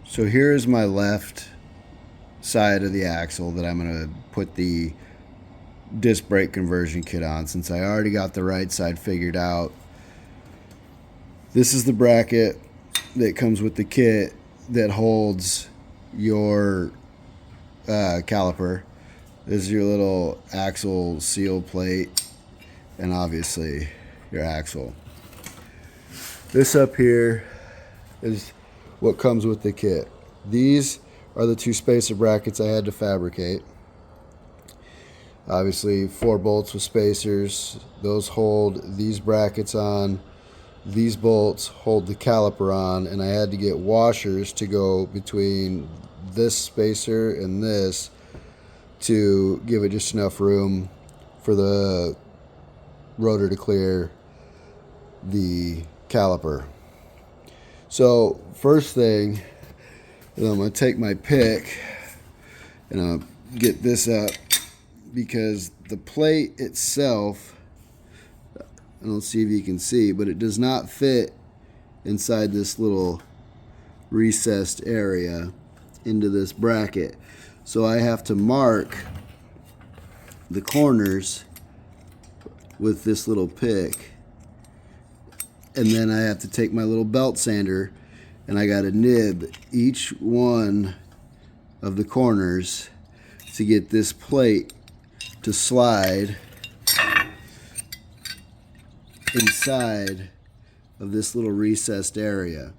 So here is my left side of the axle that I'm going to put the disc brake conversion kit on, since I already got the right side figured out. This is the bracket that comes with the kit that holds your caliper. This is your little axle seal plate, and obviously your axle. This up here is what comes with the kit. These are the two spacer brackets I had to fabricate. Obviously 4 bolts with spacers. Those hold these brackets on. These bolts hold the caliper on, and I had to get washers to go between this spacer and this to give it just enough room for the rotor to clear the caliper. So first thing is I'm going to take my pick and I'll get this up, because the plate itself, I don't see if you can see, but it does not fit inside this little recessed area into this bracket. So I have to mark the corners with this little pick, and then I have to take my little belt sander and I got to nib each one of the corners to get this plate to slide inside of this little recessed area.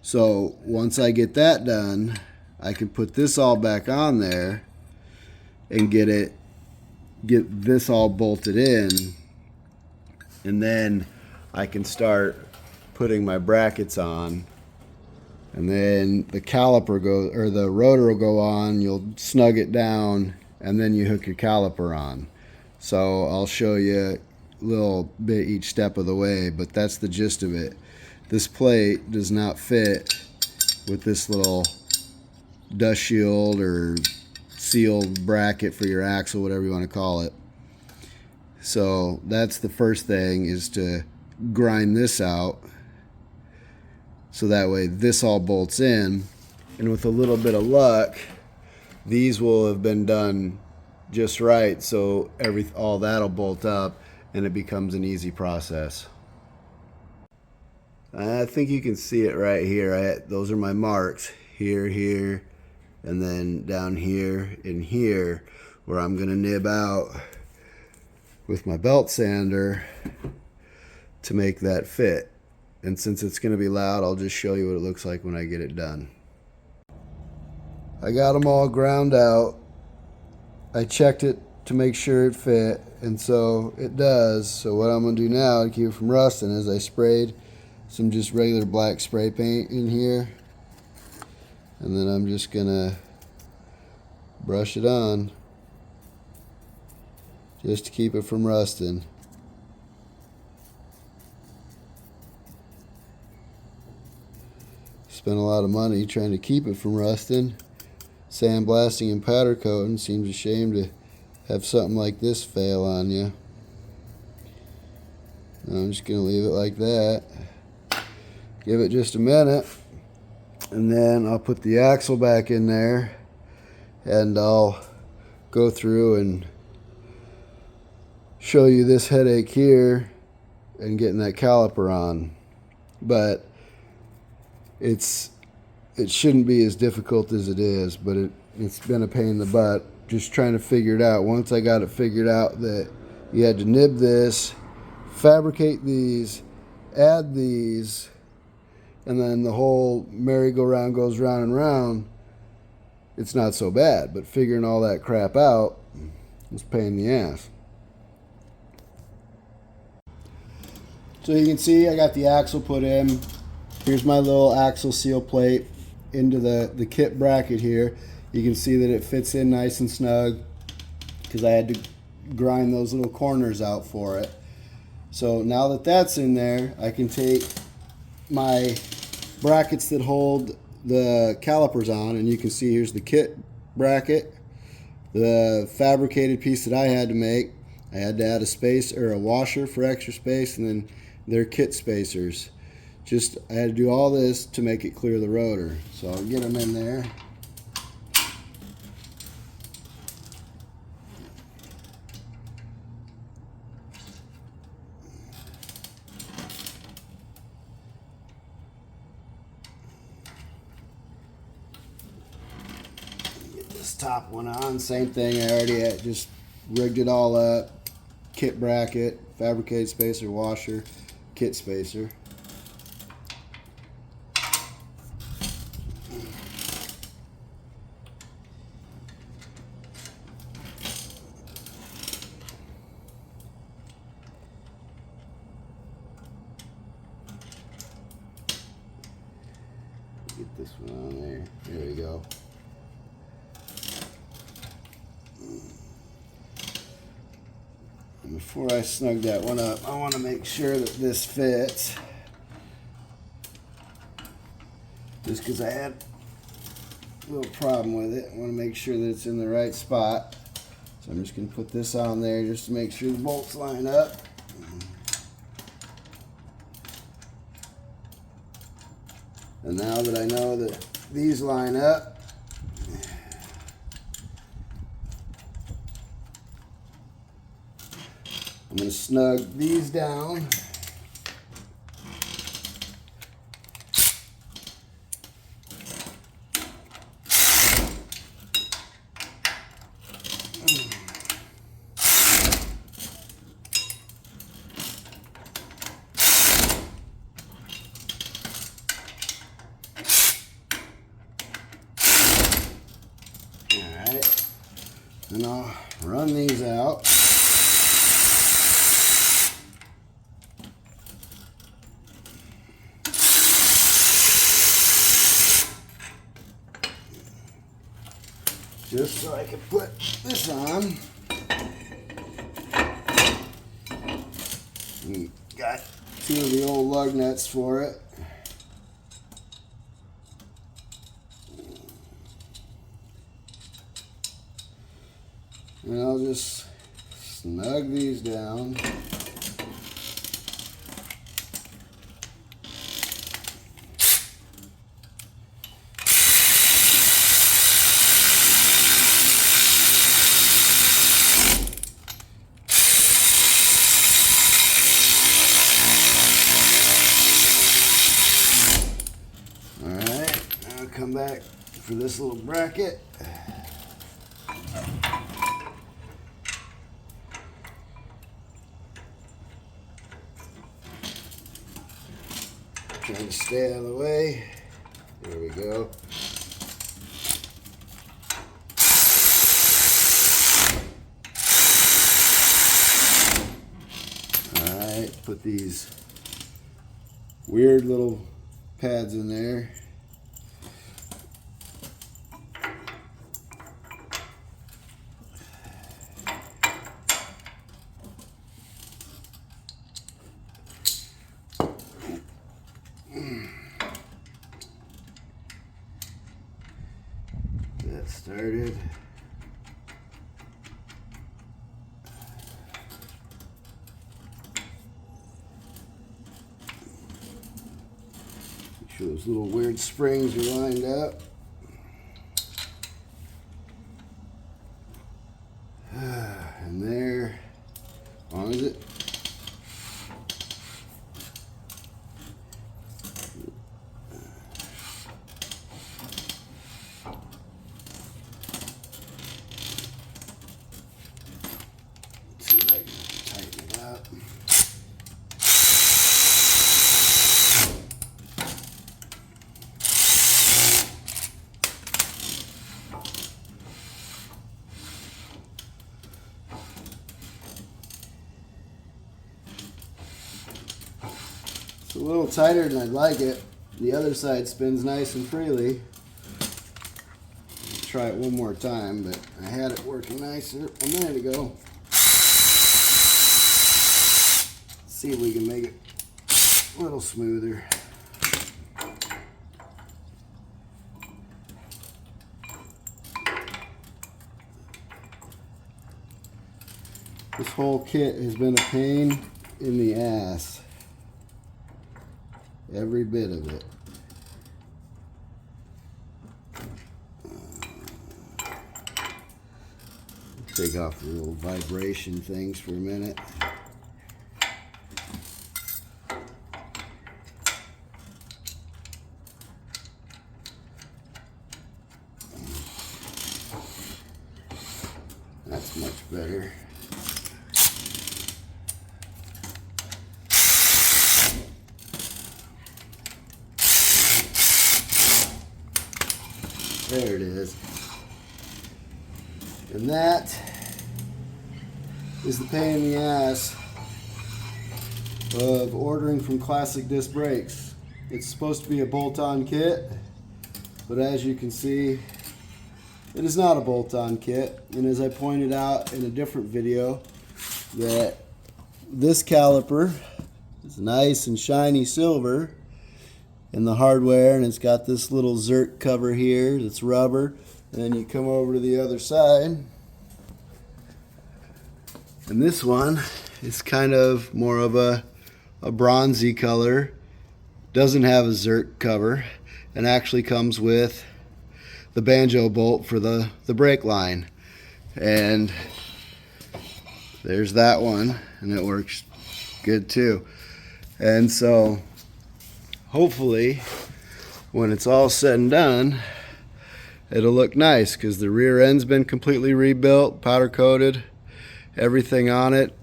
So once I get that done, I can put this all back on there and get this all bolted in, and then I can start putting my brackets on, and then the caliper goes, or the rotor will go on, you'll snug it down, and then you hook your caliper on. So I'll show you a little bit each step of the way, but that's the gist of it. This plate does not fit with this little dust shield or sealed bracket for your axle, whatever you want to call it. So that's the first thing, is to grind this out so that way this all bolts in, and with a little bit of luck these will have been done just right, so all that'll bolt up and it becomes an easy process. I think you can see it right here. Those are my marks, here, here, and then down here and here, where I'm going to nib out with my belt sander to make that fit. And since it's going to be loud, I'll just show you what it looks like when I get it done. I got them all ground out. I checked it to make sure it fit, and so it does. So what I'm going to do now to keep it from rusting is I sprayed some just regular black spray paint in here, and then I'm just going to brush it on just to keep it from rusting. Spent a lot of money trying to keep it from rusting. Sandblasting and powder coating. Seems a shame to have something like this fail on you. I'm just going to leave it like that. Give it just a minute, and then I'll put the axle back in there, and I'll go through and show you this headache here and getting that caliper on. But it shouldn't be as difficult as it is, but it's been a pain in the butt just trying to figure it out. Once I got it figured out that you had to nib this, fabricate these, add these, and then the whole merry-go-round goes round and round, it's not so bad. But figuring all that crap out is a pain in the ass. So you can see I got the axle put in. Here's my little axle seal plate into the kit bracket here. You can see that it fits in nice and snug because I had to grind those little corners out for it. So now that that's in there, I can take my brackets that hold the calipers on, and you can see here's the kit bracket, the fabricated piece that I had to make. I had to add a space or a washer for extra space, and then their kit spacers. Just, I had to do all this to make it clear the rotor. So I'll get them in there. Get this top one on. Same thing, I already had just rigged it all up. Kit bracket, fabricated spacer, washer, kit spacer. Get this one on there. There we go. And before I snug that one up, I want to make sure that this fits. Just because I had a little problem with it. I want to make sure that it's in the right spot. So I'm just going to put this on there just to make sure the bolts line up. And now that I know that these line up, I'm going to snug these down. And I'll run these out. Just so I can put this on. And got two of the old lug nuts for it. And I'll just snug these down. All right, I'll come back for this little bracket. Trying to stay out of the way. There we go. Alright, put these weird little pads in there. That started. Make sure those little weird springs are lined up. And there, as long as it see if I can tighten it up. It's a little tighter than I'd like it. The other side spins nice and freely. Try it one more time, but I had it working nicer a minute ago. See if we can make it a little smoother. This whole kit has been a pain in the ass. Every bit of it. Take off the little vibration things for a minute. That's much better. There it is. And that is the pain in the ass of ordering from Classic Disc Brakes. It's supposed to be a bolt-on kit, but as you can see, it is not a bolt-on kit. And as I pointed out in a different video, that this caliper is nice and shiny silver in the hardware, and it's got this little Zerk cover here that's rubber. And then you come over to the other side, and this one is kind of more of a bronzy color. Doesn't have a Zerk cover, and actually comes with the banjo bolt for the brake line. And there's that one, and it works good too. And so hopefully when it's all said and done, it'll look nice, because the rear end's been completely rebuilt, powder coated, everything on it.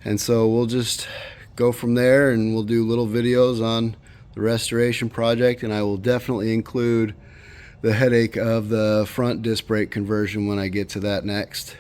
And so we'll just go from there, and we'll do little videos on the restoration project, and I will definitely include the headache of the front disc brake conversion when I get to that next.